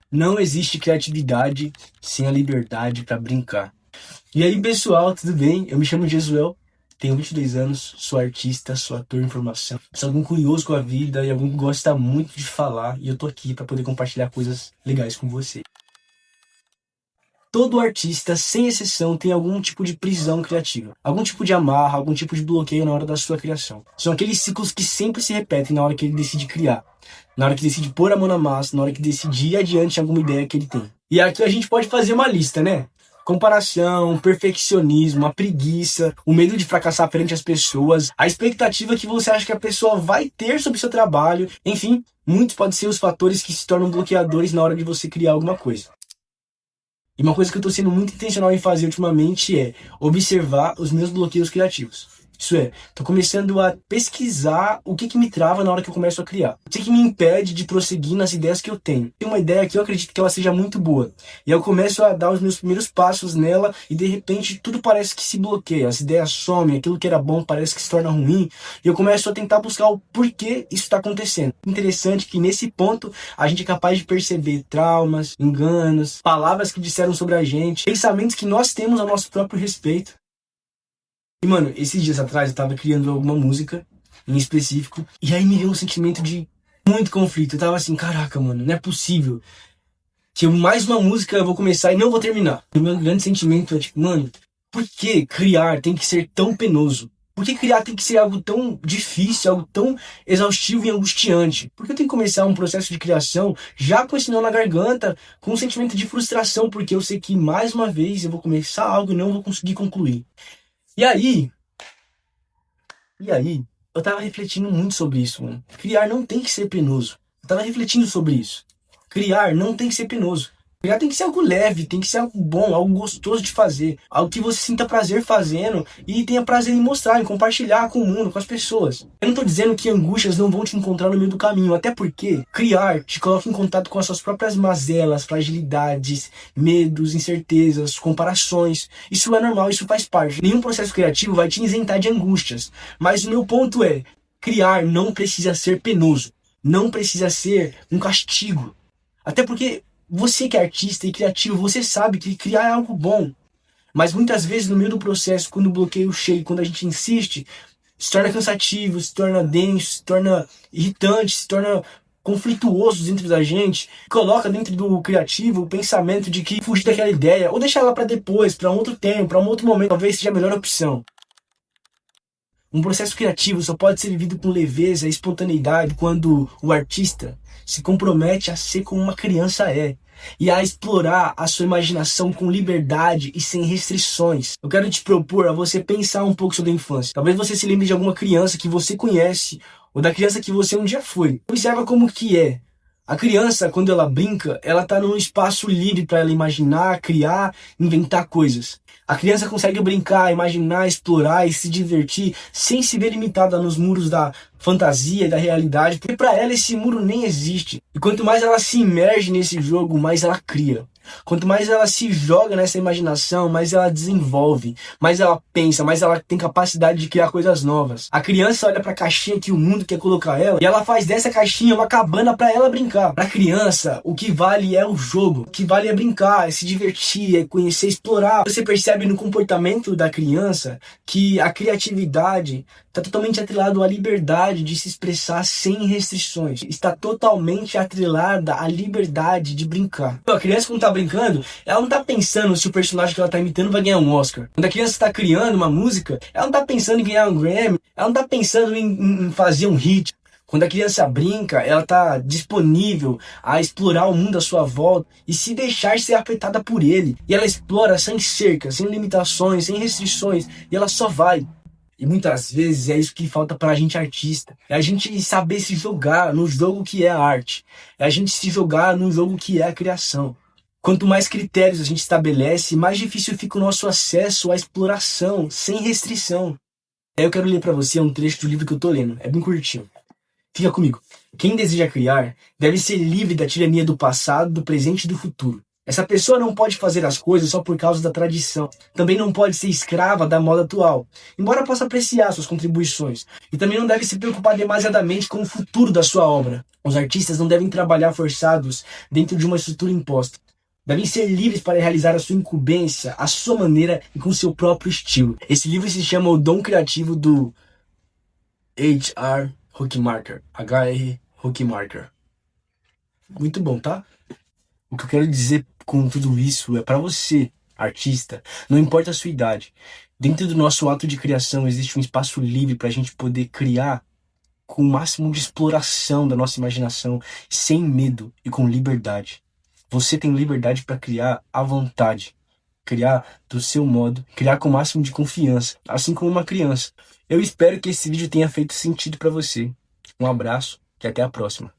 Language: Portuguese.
Não existe criatividade sem a liberdade para brincar. E aí, pessoal, tudo bem? Eu me chamo Jesuel, tenho 22 anos, sou artista, sou ator em formação. Sou alguém curioso com a vida e alguém que gosta muito de falar, e eu tô aqui para poder compartilhar coisas legais com você. Todo artista, sem exceção, tem algum tipo de prisão criativa, algum tipo de amarra, algum tipo de bloqueio na hora da sua criação. São aqueles ciclos que sempre se repetem na hora que ele decide criar, na hora que decide pôr a mão na massa, na hora que decide ir adiante em alguma ideia que ele tem. E aqui a gente pode fazer uma lista, né? Comparação, perfeccionismo, a preguiça, o medo de fracassar perante as pessoas, a expectativa que você acha que a pessoa vai ter sobre o seu trabalho, enfim, muitos podem ser os fatores que se tornam bloqueadores na hora de você criar alguma coisa. E uma coisa que eu tô sendo muito intencional em fazer ultimamente é observar os meus bloqueios criativos. Isso é, tô começando a pesquisar o que me trava na hora que eu começo a criar. O que me impede de prosseguir nas ideias que eu tenho. Tem uma ideia que eu acredito que ela seja muito boa. E eu começo a dar os meus primeiros passos nela e de repente tudo parece que se bloqueia. As ideias somem, aquilo que era bom parece que se torna ruim. E eu começo a tentar buscar o porquê isso está acontecendo. Interessante que nesse ponto a gente é capaz de perceber traumas, enganos, palavras que disseram sobre a gente, pensamentos que nós temos a nosso próprio respeito. E, mano, esses dias atrás eu tava criando alguma música em específico, e aí me veio um sentimento de muito conflito. Eu tava assim, caraca, mano, não é possível que mais uma música eu vou começar e não vou terminar. O meu grande sentimento é tipo, mano, por que criar tem que ser tão penoso? Por que criar tem que ser algo tão difícil, algo tão exaustivo e angustiante? Por que eu tenho que começar um processo de criação já com esse nó na garganta, com um sentimento de frustração, porque eu sei que mais uma vez eu vou começar algo e não vou conseguir concluir? E aí, eu tava refletindo muito sobre isso, mano. Criar não tem que ser penoso. Eu tava refletindo sobre isso. Criar não tem que ser penoso. Criar tem que ser algo leve, tem que ser algo bom, algo gostoso de fazer. Algo que você sinta prazer fazendo e tenha prazer em mostrar, em compartilhar com o mundo, com as pessoas. Eu não tô dizendo que angústias não vão te encontrar no meio do caminho, até porque criar te coloca em contato com as suas próprias mazelas, fragilidades, medos, incertezas, comparações. Isso é normal, isso faz parte. Nenhum processo criativo vai te isentar de angústias. Mas o meu ponto é, criar não precisa ser penoso. Não precisa ser um castigo. Até porque você que é artista e criativo, você sabe que criar é algo bom. Mas muitas vezes no meio do processo, quando o bloqueio chega, quando a gente insiste, se torna cansativo, se torna denso, se torna irritante, se torna conflituoso dentro da gente. Coloca dentro do criativo o pensamento de que fugir daquela ideia, ou deixar ela para depois, para um outro tempo, para um outro momento, talvez seja a melhor opção. Um processo criativo só pode ser vivido com leveza e espontaneidade quando o artista se compromete a ser como uma criança é e a explorar a sua imaginação com liberdade e sem restrições. Eu quero te propor a você pensar um pouco sobre a infância. Talvez você se lembre de alguma criança que você conhece ou da criança que você um dia foi. Observa como que é. A criança, quando ela brinca, ela está num espaço livre para ela imaginar, criar, inventar coisas. A criança consegue brincar, imaginar, explorar e se divertir sem se ver limitada nos muros da fantasia e da realidade, porque para ela esse muro nem existe. E quanto mais ela se imerge nesse jogo, mais ela cria. Quanto mais ela se joga nessa imaginação, mais ela desenvolve, mais ela pensa, mais ela tem capacidade de criar coisas novas. A criança olha para a caixinha que o mundo quer colocar ela e ela faz dessa caixinha uma cabana para ela brincar. Para a criança, o que vale é o jogo, o que vale é brincar, é se divertir, é conhecer, explorar. Você percebe no comportamento da criança que a criatividade está totalmente atrelada à liberdade de se expressar sem restrições. Está totalmente atrelada à liberdade de brincar. A criança, quando está brincando, ela não está pensando se o personagem que ela está imitando vai ganhar um Oscar. Quando a criança está criando uma música, ela não está pensando em ganhar um Grammy, ela não está pensando em fazer um hit. Quando a criança brinca, ela está disponível a explorar o mundo à sua volta e se deixar ser afetada por ele. E ela explora sem cercas, sem limitações, sem restrições, e ela só vai. E muitas vezes é isso que falta pra gente artista. É a gente saber se jogar no jogo que é a arte. É a gente se jogar no jogo que é a criação. Quanto mais critérios a gente estabelece, mais difícil fica o nosso acesso à exploração, sem restrição. Aí eu quero ler pra você um trecho do livro que eu tô lendo. É bem curtinho. Fica comigo. Quem deseja criar deve ser livre da tirania do passado, do presente e do futuro. Essa pessoa não pode fazer as coisas só por causa da tradição. Também não pode ser escrava da moda atual, embora possa apreciar suas contribuições. E também não deve se preocupar demasiadamente com o futuro da sua obra. Os artistas não devem trabalhar forçados dentro de uma estrutura imposta. Devem ser livres para realizar a sua incumbência, à sua maneira e com seu próprio estilo. Esse livro se chama O Dom Criativo do H.R. Huckmarker. H.R. Huckmarker. Muito bom, tá? O que eu quero dizer com tudo isso é para você, artista, não importa a sua idade. Dentro do nosso ato de criação existe um espaço livre para a gente poder criar com o máximo de exploração da nossa imaginação, sem medo e com liberdade. Você tem liberdade para criar à vontade, criar do seu modo, criar com o máximo de confiança, assim como uma criança. Eu espero que esse vídeo tenha feito sentido para você. Um abraço e até a próxima.